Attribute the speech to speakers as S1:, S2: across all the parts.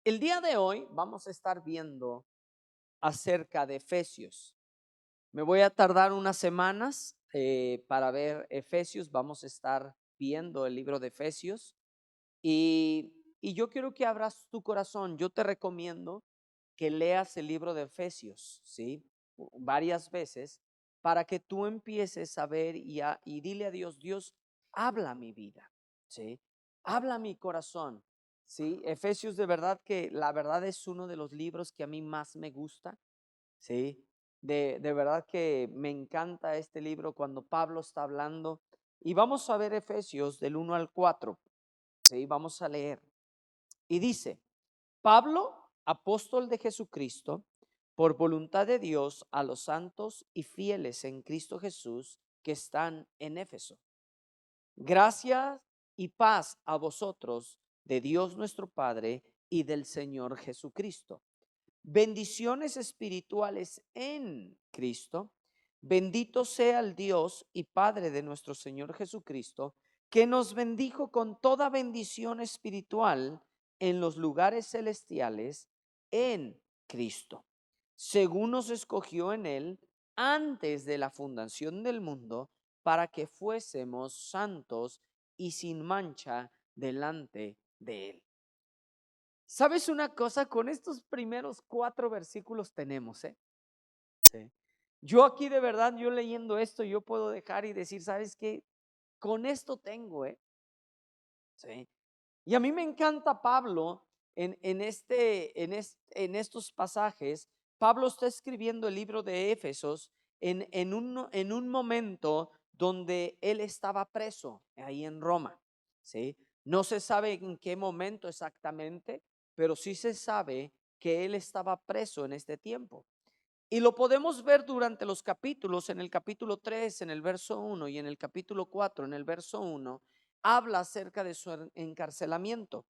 S1: El día de hoy vamos a estar viendo acerca de Efesios. Me voy a tardar unas semanas para ver Efesios. Vamos a estar viendo el libro de Efesios y yo quiero que abras tu corazón. Yo te recomiendo que leas el libro de Efesios, ¿sí? Varias veces para que tú empieces a ver y dile a Dios, Dios, habla mi vida, ¿sí? Habla mi corazón, ¿sí? Efesios de verdad que la verdad es uno de los libros que a mí más me gusta, ¿sí? De verdad que me encanta este libro cuando Pablo está hablando. Y vamos a ver Efesios del 1 al 4, ¿sí? Vamos a leer. Y dice, Pablo, apóstol de Jesucristo, por voluntad de Dios, a los santos y fieles en Cristo Jesús que están en Éfeso. Gracias y paz a vosotros de Dios nuestro Padre y del Señor Jesucristo. Bendiciones espirituales en Cristo. Bendito sea el Dios y Padre de nuestro Señor Jesucristo, que nos bendijo con toda bendición espiritual en los lugares celestiales en Cristo, según nos escogió en Él antes de la fundación del mundo, para que fuésemos santos y sin mancha delante de Él. ¿Sabes una cosa? Con estos primeros 4 versículos tenemos, ¿eh? Sí. Yo aquí de verdad, yo leyendo esto, yo puedo dejar y decir, ¿sabes qué? Con esto tengo, ¿eh? Sí. Y a mí me encanta Pablo en estos pasajes. Pablo está escribiendo el libro de Éfesos en un momento donde él estaba preso ahí en Roma, ¿sí? No se sabe en qué momento exactamente, pero sí se sabe que él estaba preso en este tiempo. Y lo podemos ver durante los capítulos, en el capítulo 3, en el verso 1 y en el capítulo 4, en el verso 1, habla acerca de su encarcelamiento.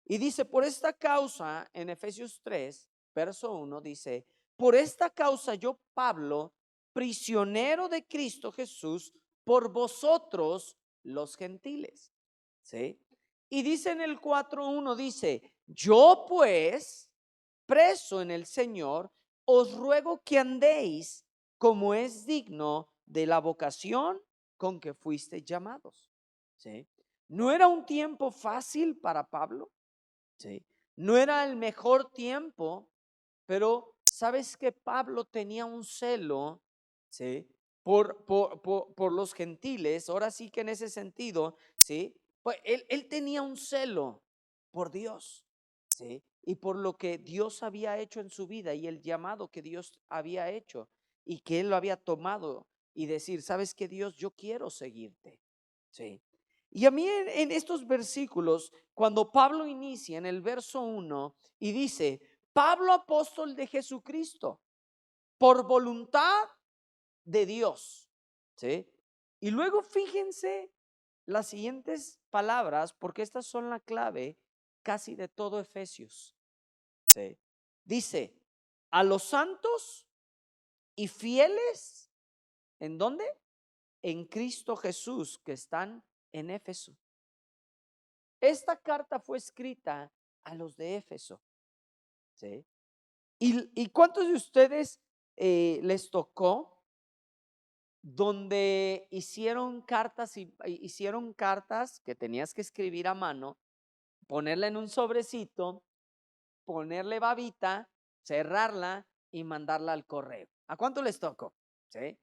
S1: Y dice, por esta causa, en Efesios 3, verso 1, dice, por esta causa yo, Pablo, prisionero de Cristo Jesús, por vosotros los gentiles. ¿Sí? Y dice en el 4:1, dice, yo pues, preso en el Señor, os ruego que andéis como es digno de la vocación con que fuisteis llamados. ¿Sí? No era un tiempo fácil para Pablo. ¿Sí? No era el mejor tiempo, pero sabes que Pablo tenía un celo, ¿sí? Por los gentiles. Ahora sí que en ese sentido, ¿sí? Pues él tenía un celo por Dios, ¿sí? Y por lo que Dios había hecho en su vida y el llamado que Dios había hecho y que él lo había tomado y decir, ¿sabes qué, Dios? Yo quiero seguirte, ¿sí? Y a mí en estos versículos, cuando Pablo inicia en el verso 1 y dice, Pablo apóstol de Jesucristo, por voluntad de Dios, ¿sí? Y luego fíjense las siguientes palabras, porque estas son la clave casi de todo Efesios, ¿sí? Dice, a los santos y fieles, ¿en dónde? En Cristo Jesús, que están en Éfeso. Esta carta fue escrita a los de Éfeso, ¿sí? ¿Y cuántos de ustedes les tocó donde hicieron cartas que tenías que escribir a mano, ponerla en un sobrecito, ponerle babita, cerrarla y mandarla al correo? ¿A cuánto les tocó? ¿Sí?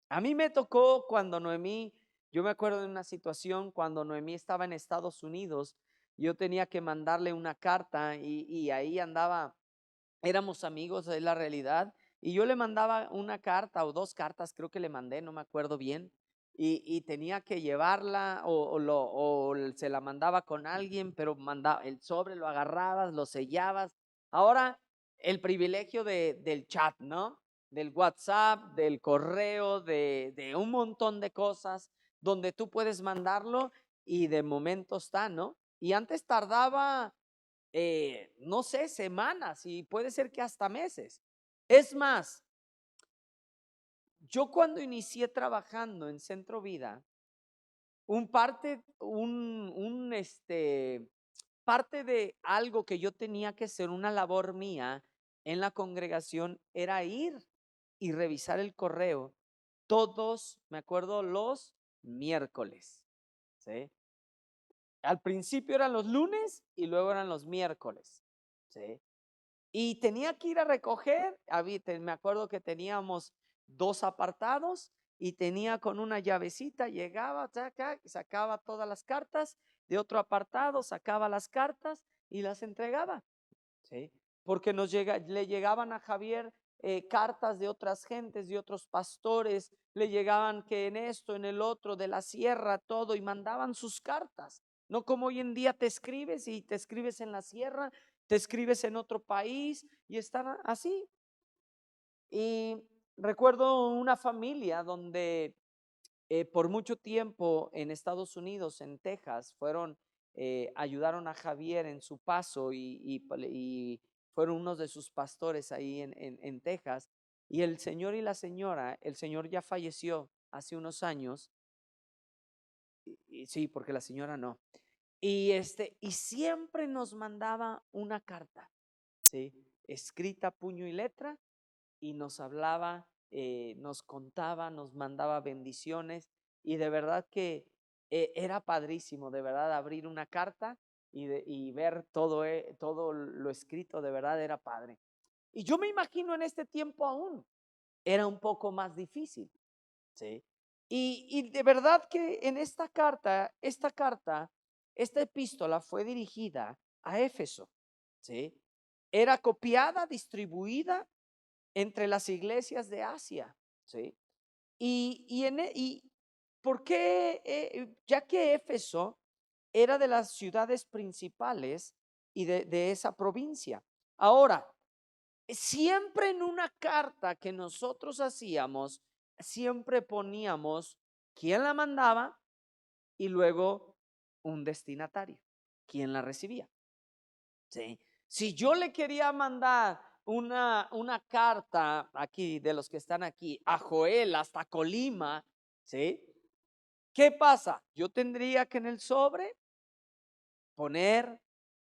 S1: A mí me tocó cuando Noemí, yo me acuerdo de una situación cuando Noemí estaba en Estados Unidos, yo tenía que mandarle una carta y ahí andaba, éramos amigos, es la realidad, y yo le mandaba una carta o 2 cartas, creo que le mandé, no me acuerdo bien, y tenía que llevarla o se la mandaba con alguien, pero mandaba, el sobre lo agarrabas, lo sellabas. Ahora, el privilegio del chat, ¿no? Del WhatsApp, del correo, de un montón de cosas donde tú puedes mandarlo y de momento está, ¿no? Y antes tardaba no sé, semanas y puede ser que hasta meses. Es más, yo cuando inicié trabajando en Centro Vida, un parte, un parte de algo que yo tenía que hacer, una labor mía en la congregación, era ir y revisar el correo todos, me acuerdo, los miércoles, ¿sí? Al principio eran los lunes y luego eran los miércoles, ¿sí? Y tenía que ir a recoger, me acuerdo que teníamos 2 apartados y tenía con una llavecita, llegaba, sacaba todas las cartas de otro apartado, sacaba las cartas y las entregaba, ¿sí? Porque le llegaban a Javier cartas de otras gentes, de otros pastores, le llegaban que en esto, en el otro, de la sierra, todo, y mandaban sus cartas. No como hoy en día te escribes y te escribes en la sierra, te escribes en otro país y están así. Y recuerdo una familia donde por mucho tiempo en Estados Unidos, en Texas, ayudaron a Javier en su paso y fueron unos de sus pastores ahí en Texas. Y el señor y la señora, el señor ya falleció hace unos años, y sí, porque la señora no. Y siempre nos mandaba una carta, ¿sí? Escrita puño y letra, y nos hablaba, nos contaba, nos mandaba bendiciones, y de verdad que era padrísimo, de verdad, abrir una carta y ver todo lo escrito, de verdad era padre. Y yo me imagino en este tiempo aún era un poco más difícil, ¿sí? Y de verdad que en esta epístola fue dirigida a Éfeso, ¿sí? Era copiada, distribuida entre las iglesias de Asia, ¿sí? Y ¿por qué? Ya que Éfeso era de las ciudades principales y de esa provincia. Ahora, siempre en una carta que nosotros hacíamos, siempre poníamos quién la mandaba y luego un destinatario, quién la recibía. ¿Sí? Si yo le quería mandar una carta aquí, de los que están aquí, a Joel hasta Colima, ¿sí? ¿Qué pasa? Yo tendría que en el sobre poner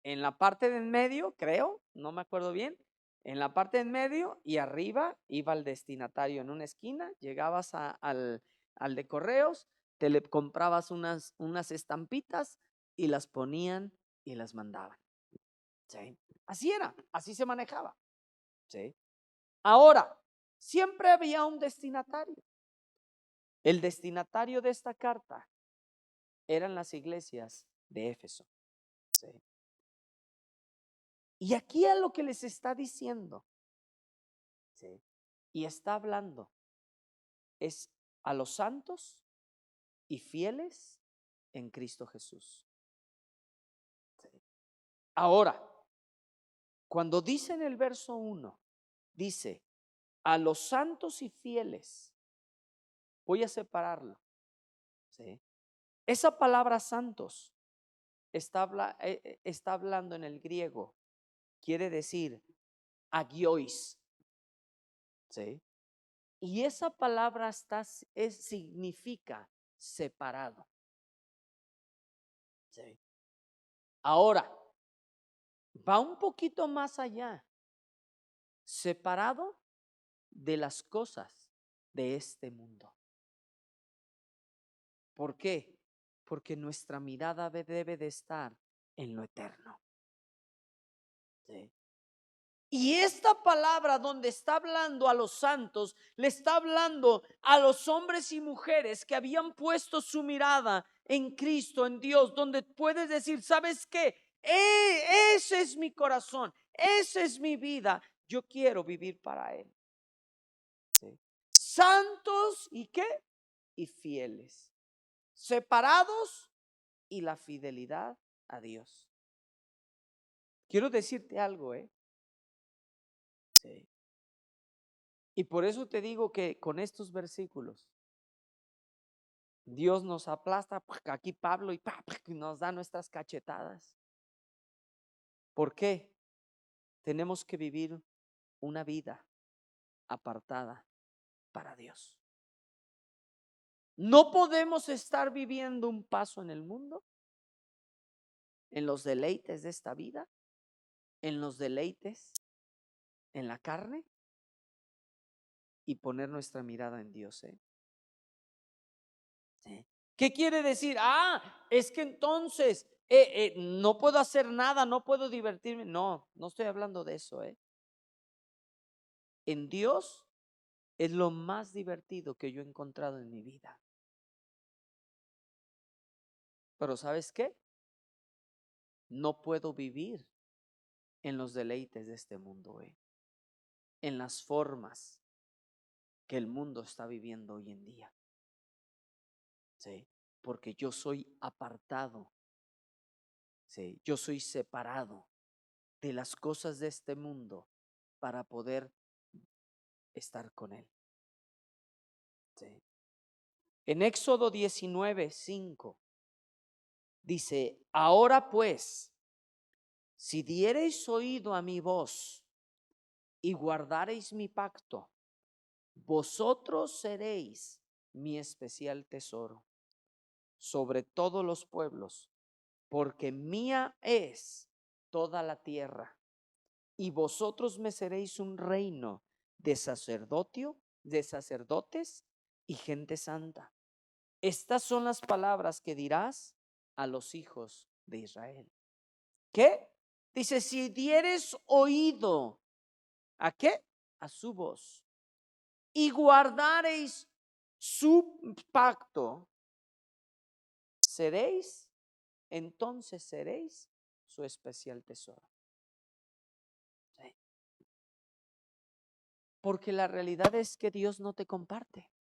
S1: en la parte de en medio, creo, no me acuerdo bien, en la parte de en medio y arriba iba el destinatario en una esquina, llegabas al de correos, te le comprabas unas estampitas y las ponían y las mandaban. ¿Sí? Así era, así se manejaba. ¿Sí? Ahora, siempre había un destinatario. El destinatario de esta carta eran las iglesias de Éfeso. ¿Sí? Y aquí a lo que les está diciendo, ¿sí? Y está hablando, es a los santos y fieles en Cristo Jesús. ¿Sí? Ahora, cuando dice en el verso 1, dice, a los santos y fieles, voy a separarlo. ¿Sí? Esa palabra santos está hablando en el griego, quiere decir agiois, ¿sí? Y esa palabra significa separado, ¿sí? Ahora, va un poquito más allá, separado de las cosas de este mundo. ¿Por qué? Porque nuestra mirada debe de estar en lo eterno, ¿sí? Y esta palabra donde está hablando a los santos, le está hablando a los hombres y mujeres que habían puesto su mirada en Cristo, en Dios, donde puedes decir, ¿sabes qué? Ese es mi corazón, esa es mi vida, yo quiero vivir para Él. ¿Sí? Santos y qué? Y fieles, separados y la fidelidad a Dios. Quiero decirte algo, Sí. Y por eso te digo que con estos versículos, Dios nos aplasta, aquí Pablo y nos da nuestras cachetadas. ¿Por qué? Tenemos que vivir una vida apartada para Dios. No podemos estar viviendo un paso en el mundo en los deleites de esta vida, en los deleites en la carne y poner nuestra mirada en Dios, ¿eh? Sí. ¿Qué quiere decir? Es que entonces no puedo hacer nada, no puedo divertirme. No, no estoy hablando de eso, ¿eh? En Dios es lo más divertido que yo he encontrado en mi vida. Pero ¿sabes qué? No puedo vivir en los deleites de este mundo, en las formas que el mundo está viviendo hoy en día. ¿Sí? Porque yo soy apartado, ¿sí? Yo soy separado de las cosas de este mundo para poder estar con Él. ¿Sí? En Éxodo 19:5 dice: ahora pues, si diereis oído a mi voz y guardareis mi pacto, vosotros seréis mi especial tesoro sobre todos los pueblos, porque mía es toda la tierra, y vosotros me seréis un reino de sacerdotes y gente santa. Estas son las palabras que dirás a los hijos de Israel. ¿Qué? Dice, si dieres oído, ¿a qué? A su voz, y guardareis su pacto, entonces seréis su especial tesoro. ¿Sí? Porque la realidad es que Dios no te comparte.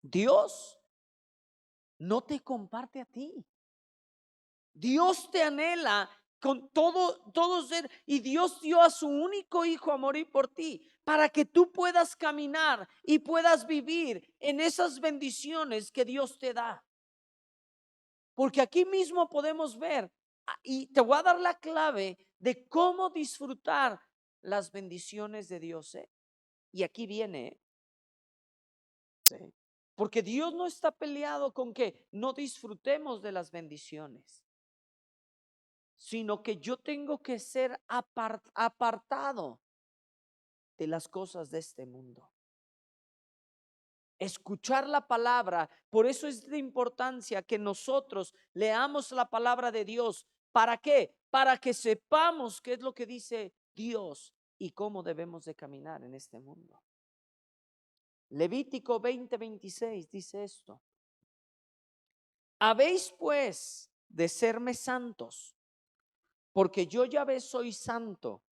S1: Dios no te comparte a ti. Dios te anhela con todo ser, y Dios dio a su único hijo a morir por ti, para que tú puedas caminar y puedas vivir en esas bendiciones que Dios te da. Porque aquí mismo podemos ver, y te voy a dar la clave de cómo disfrutar las bendiciones de Dios, ¿eh? Y aquí viene, ¿sí? Porque Dios no está peleado con que no disfrutemos de las bendiciones, sino que yo tengo que ser apartado de las cosas de este mundo. Escuchar la palabra, por eso es de importancia que nosotros leamos la palabra de Dios. ¿Para qué? Para que sepamos qué es lo que dice Dios y cómo debemos de caminar en este mundo. Levítico 20:26 dice esto: habéis pues de serme santos, porque yo Yahvé soy santo,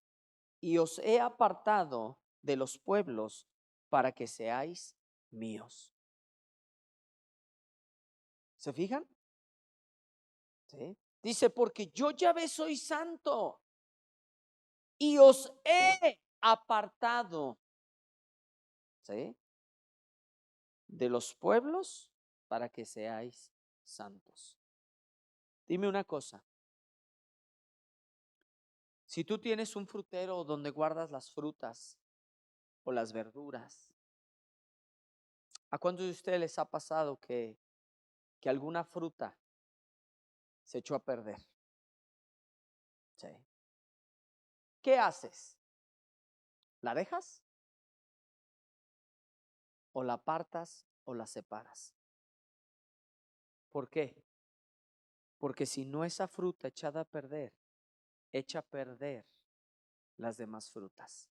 S1: y os he apartado de los pueblos para que seáis míos. ¿Se fijan? ¿Sí? Dice, porque yo Yahvé soy santo y os he apartado, ¿sí?, de los pueblos para que seáis santos. Dime una cosa, si tú tienes un frutero donde guardas las frutas o las verduras, ¿a cuántos de ustedes les ha pasado que alguna fruta se echó a perder? ¿Sí? ¿Qué haces? ¿La dejas? ¿O la apartas o la separas? ¿Por qué? Porque si no, esa fruta echada a perder, echa a perder las demás frutas.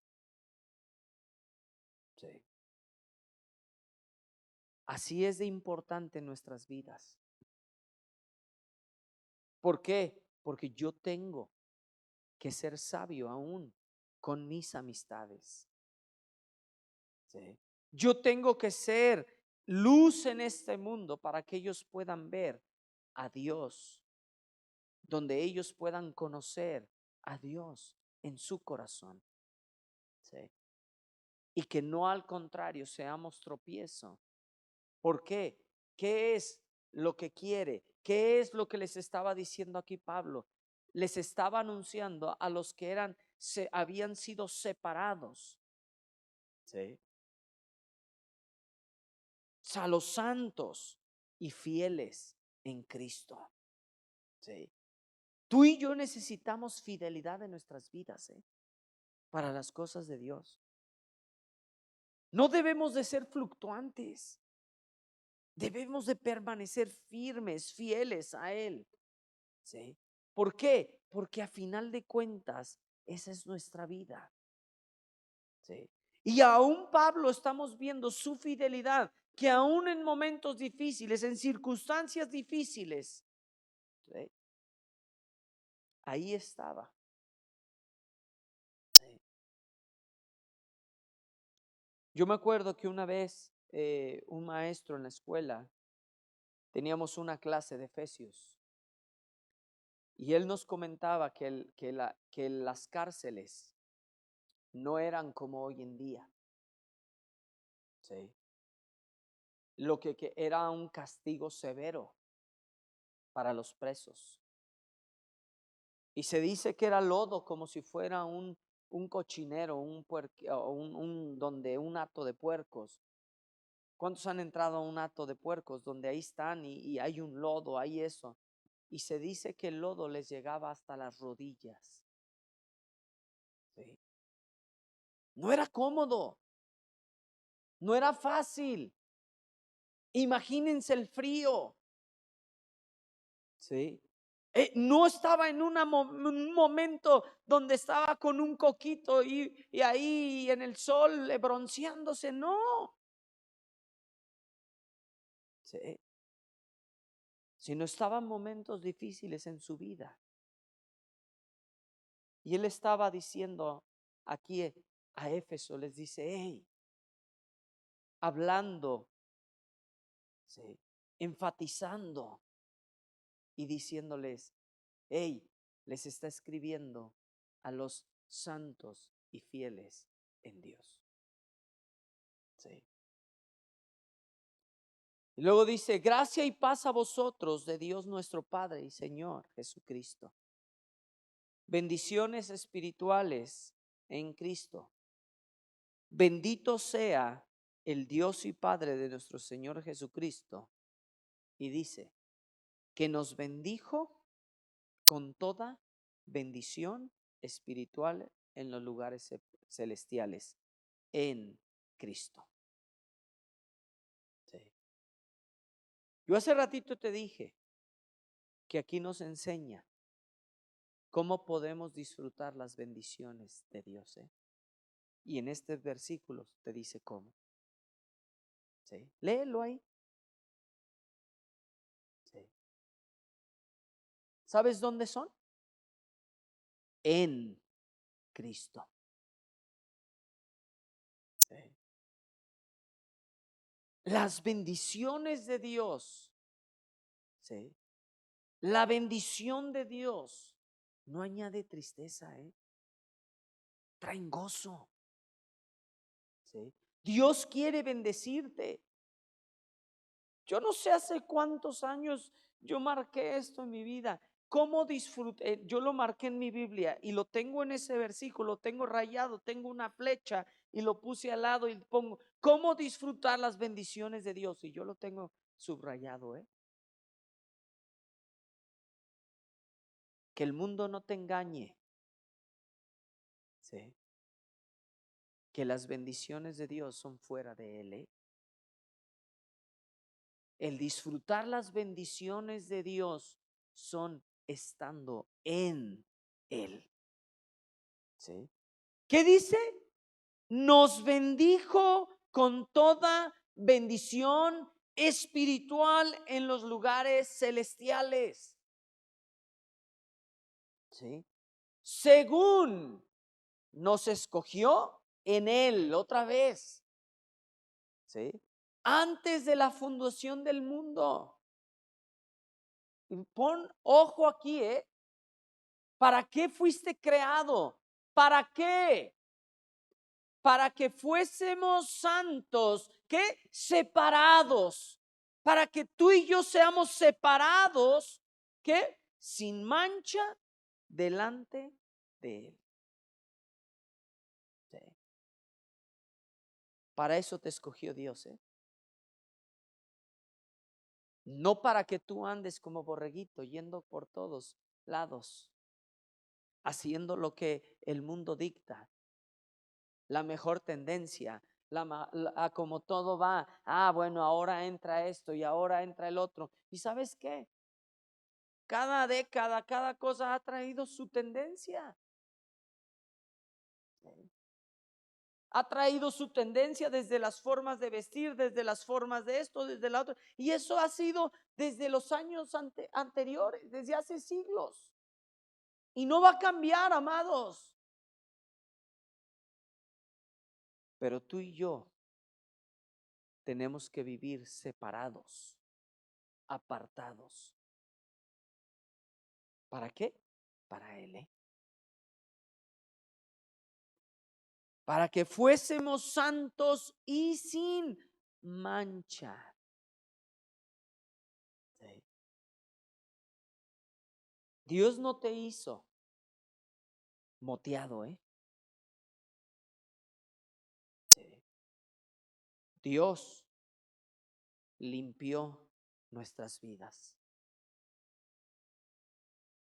S1: Sí. Así es de importante en nuestras vidas. ¿Por qué? Porque yo tengo que ser sabio aún con mis amistades. Sí. Yo tengo que ser luz en este mundo para que ellos puedan ver a Dios, donde ellos puedan conocer a Dios en su corazón. Sí. Y que no, al contrario, seamos tropiezo. ¿Por qué? ¿Qué es lo que quiere? ¿Qué es lo que les estaba diciendo aquí Pablo? Les estaba anunciando a los que habían sido separados, ¿sí?, a los santos y fieles en Cristo. Sí. Tú y yo necesitamos fidelidad en nuestras vidas, para las cosas de Dios. No debemos de ser fluctuantes. Debemos de permanecer firmes, fieles a Él. ¿Sí? ¿Por qué? Porque a final de cuentas, esa es nuestra vida. ¿Sí? Y aún Pablo estamos viendo su fidelidad, que aún en momentos difíciles, en circunstancias difíciles, ¿sí? Ahí estaba. ¿Sí? Yo me acuerdo que una vez un maestro en la escuela, teníamos una clase de Efesios, y él nos comentaba que las cárceles no eran como hoy en día. ¿Sí? Lo que era un castigo severo para los presos. Y se dice que era lodo como si fuera un cochinero, donde un hato de puercos. ¿Cuántos han entrado a un hato de puercos donde ahí están y hay un lodo, hay eso? Y se dice que el lodo les llegaba hasta las rodillas. ¿Sí? No era cómodo, no era fácil. Imagínense el frío. ¿Sí? No estaba en un momento donde estaba con un coquito y ahí en el sol bronceándose, no. ¿Sí? Sino estaban momentos difíciles en su vida. Y él estaba diciendo aquí a Éfeso, les dice, hey, hablando, ¿sí? Enfatizando y diciéndoles, hey, les está escribiendo a los santos y fieles en Dios. ¿Sí? Y luego dice, gracia y paz a vosotros de Dios nuestro Padre y Señor Jesucristo. Bendiciones espirituales en Cristo. Bendito sea el Dios y Padre de nuestro Señor Jesucristo. Y dice, que nos bendijo con toda bendición espiritual en los lugares celestiales en Cristo. Sí. Yo hace ratito te dije que aquí nos enseña cómo podemos disfrutar las bendiciones de Dios. Y en este versículo te dice cómo. ¿Sí? Léelo ahí. ¿Sí? ¿Sabes dónde son? En Cristo. ¿Sí? Las bendiciones de Dios. ¿Sí? La bendición de Dios no añade tristeza, traen gozo. ¿Sí? Dios quiere bendecirte. Yo no sé hace cuántos años yo marqué esto en mi vida. ¿Cómo disfruté? Yo lo marqué en mi Biblia y lo tengo en ese versículo, lo tengo rayado, tengo una flecha y lo puse al lado y pongo, ¿cómo disfrutar las bendiciones de Dios? Y yo lo tengo subrayado, Que el mundo no te engañe. ¿Sí? Que las bendiciones de Dios son fuera de Él, El disfrutar las bendiciones de Dios son estando en Él. ¿Sí? ¿Qué dice? Nos bendijo con toda bendición espiritual en los lugares celestiales. ¿Sí? Según nos escogió en Él, otra vez. ¿Sí? Antes de la fundación del mundo. Y pon ojo aquí, ¿Para qué fuiste creado? ¿Para qué? Para que fuésemos santos, ¿qué? Separados. Para que tú y yo seamos separados, ¿qué? Sin mancha delante de Él. Sí. Para eso te escogió Dios, No para que tú andes como borreguito yendo por todos lados, haciendo lo que el mundo dicta, la mejor tendencia, como todo va. Bueno, ahora entra esto y ahora entra el otro. ¿Y sabes qué? Cada década, cada cosa ha traído su tendencia. Ha traído su tendencia desde las formas de vestir, desde las formas de esto, desde la otra. Y eso ha sido desde los años anteriores, desde hace siglos. Y no va a cambiar, amados. Pero tú y yo tenemos que vivir separados, apartados. ¿Para qué? Para Él, ¿eh? Para que fuésemos santos y sin mancha. Sí. Dios no te hizo moteado, ¿eh? Sí. Dios limpió nuestras vidas.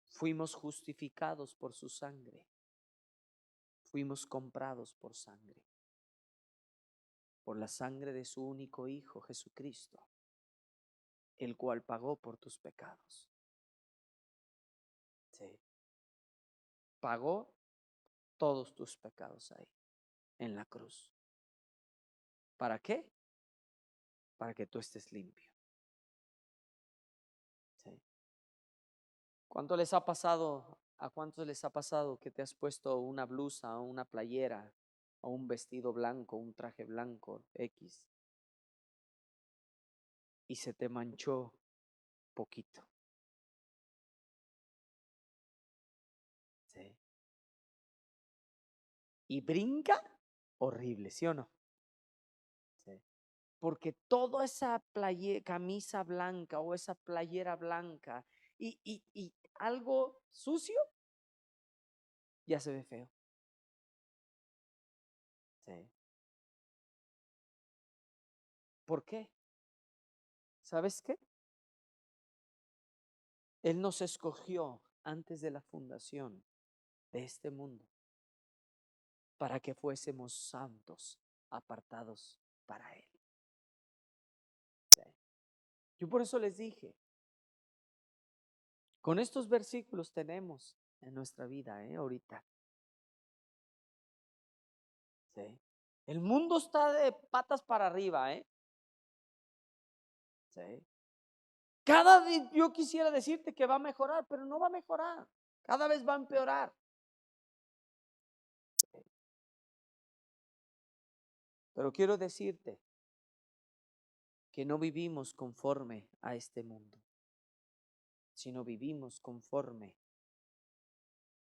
S1: Fuimos justificados por su sangre. Fuimos comprados por sangre. Por la sangre de su único Hijo, Jesucristo, el cual pagó por tus pecados. Sí. Pagó todos tus pecados ahí, en la cruz. ¿Para qué? Para que tú estés limpio. Sí. ¿Cuánto les ha pasado? ¿A cuántos les ha pasado que te has puesto una blusa o una playera o un vestido blanco, un traje blanco X y se te manchó poquito? Sí. Y brinca horrible, ¿sí o no? Sí. Porque toda esa camisa blanca o esa playera blanca y algo sucio ya se ve feo. Sí. ¿Por qué? ¿Sabes qué? Él nos escogió antes de la fundación de este mundo para que fuésemos santos, apartados para Él. Sí. Yo por eso les dije, con estos versículos tenemos en nuestra vida, ahorita. Sí. El mundo está de patas para arriba, Sí. Cada día yo quisiera decirte que va a mejorar, pero no va a mejorar. Cada vez va a empeorar. Pero quiero decirte que no vivimos conforme a este mundo, sino vivimos conforme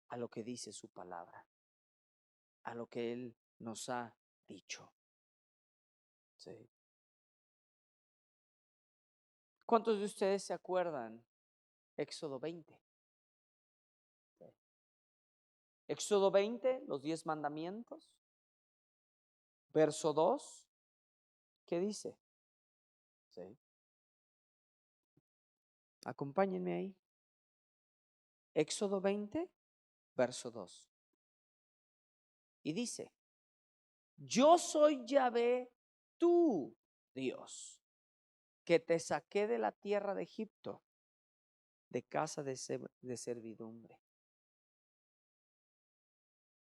S1: a lo que dice su palabra, a lo que Él nos ha dicho. Sí. ¿Cuántos de ustedes se acuerdan? Éxodo 20. Sí. Éxodo 20, los 10 mandamientos. Verso 2, ¿qué dice? Sí. Acompáñenme ahí. Éxodo 20, verso 2. Y dice, yo soy Yahvé, tu Dios, que te saqué de la tierra de Egipto, de casa de servidumbre.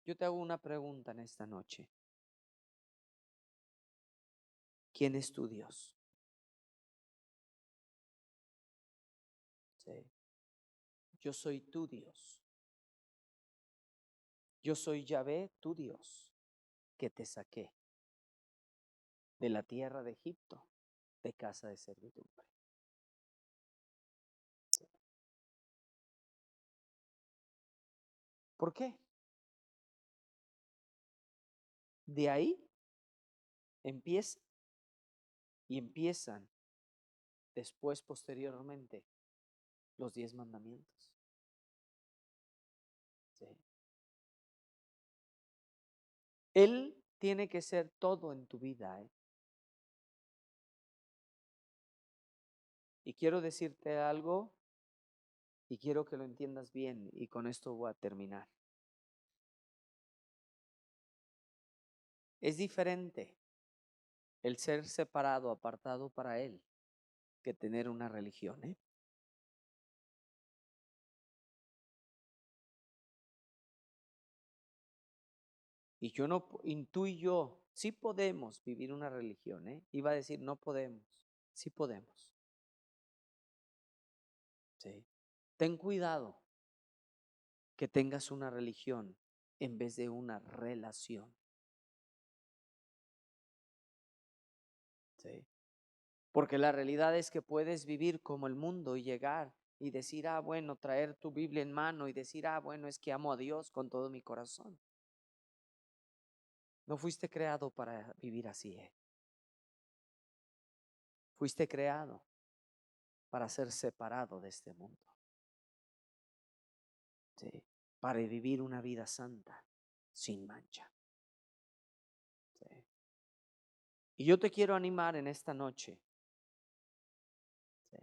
S1: Yo te hago una pregunta en esta noche. ¿Quién es tu Dios? Sí. Yo soy tu Dios. Yo soy Yahvé, tu Dios, que te saqué de la tierra de Egipto, de casa de servidumbre. Sí. ¿Por qué? De ahí empieza y empiezan después, posteriormente, los 10 mandamientos. Sí. Él tiene que ser todo en tu vida, Y quiero decirte algo y quiero que lo entiendas bien y con esto voy a terminar. Es diferente el ser separado, apartado para Él, que tener una religión, ¿eh? Y yo no, y tú y yo sí podemos vivir una religión, ¿eh? Iba a decir no podemos, sí podemos. Sí. Ten cuidado que tengas una religión en vez de una relación. Sí. Porque la realidad es que puedes vivir como el mundo y llegar y decir, bueno, traer tu Biblia en mano y decir, bueno, es que amo a Dios con todo mi corazón. No fuiste creado para vivir así, ¿eh? Fuiste creado para ser separado de este mundo. Sí. Para vivir una vida santa, sin mancha. Sí. Y yo te quiero animar en esta noche. Sí.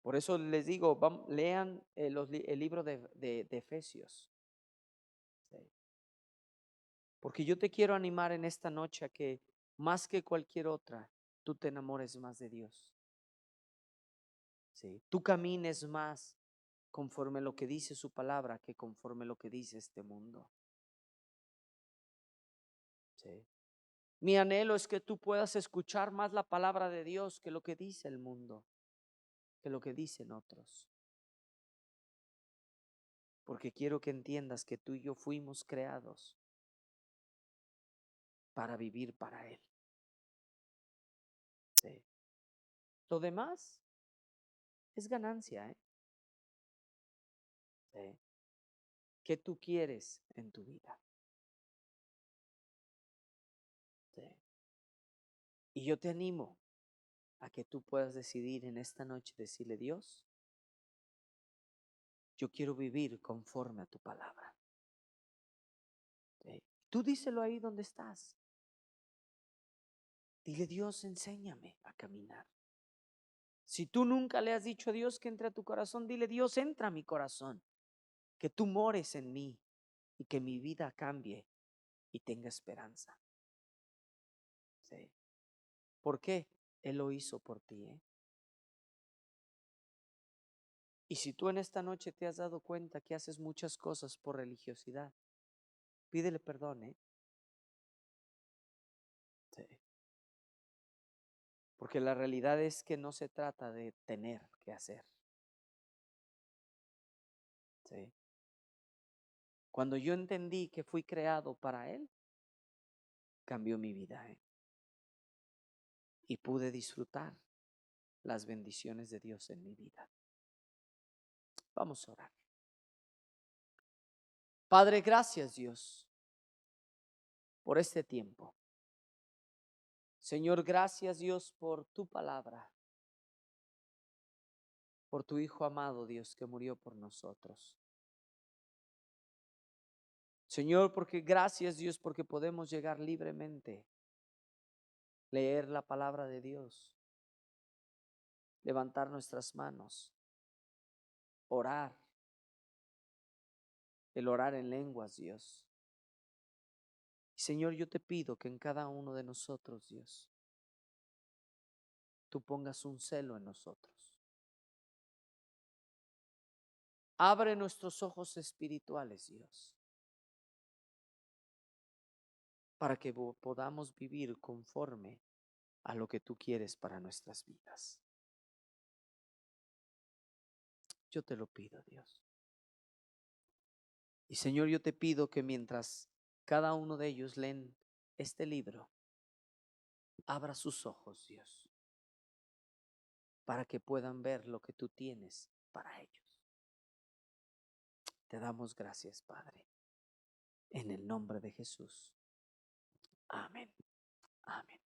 S1: Por eso les digo, lean el libro de Efesios. Sí. Porque yo te quiero animar en esta noche a que más que cualquier otra, tú te enamores más de Dios. Sí. Tú camines más conforme lo que dice su palabra que conforme lo que dice este mundo. Sí. Mi anhelo es que tú puedas escuchar más la palabra de Dios que lo que dice el mundo, que lo que dicen otros. Porque quiero que entiendas que tú y yo fuimos creados para vivir para Él. Sí. Lo demás es ganancia, ¿eh? Sí. ¿Qué tú quieres en tu vida? Sí. Y yo te animo a que tú puedas decidir en esta noche, decirle, Dios, yo quiero vivir conforme a tu palabra. Sí. Tú díselo ahí donde estás. Dile, Dios, enséñame a caminar. Si tú nunca le has dicho a Dios que entre a tu corazón, dile, Dios, entra a mi corazón, que tú mores en mí y que mi vida cambie y tenga esperanza. Sí. ¿Por qué? Él lo hizo por ti, ¿eh? Y si tú en esta noche te has dado cuenta que haces muchas cosas por religiosidad, pídele perdón, ¿eh? Sí. Porque la realidad es que no se trata de tener que hacer. Sí. Cuando yo entendí que fui creado para Él, cambió mi vida, ¿eh? Y pude disfrutar las bendiciones de Dios en mi vida. Vamos a orar. Padre, gracias Dios por este tiempo. Señor, gracias Dios por tu palabra, por tu Hijo amado Dios que murió por nosotros. Señor, porque gracias Dios porque podemos llegar libremente, leer la palabra de Dios, levantar nuestras manos, orar, el orar en lenguas, Dios. Señor, yo te pido que en cada uno de nosotros, Dios, tú pongas un celo en nosotros. Abre nuestros ojos espirituales, Dios, para que podamos vivir conforme a lo que tú quieres para nuestras vidas. Yo te lo pido, Dios. Y Señor, yo te pido que mientras cada uno de ellos leen este libro, abra sus ojos, Dios, para que puedan ver lo que tú tienes para ellos. Te damos gracias, Padre, en el nombre de Jesús. Amén. Amén.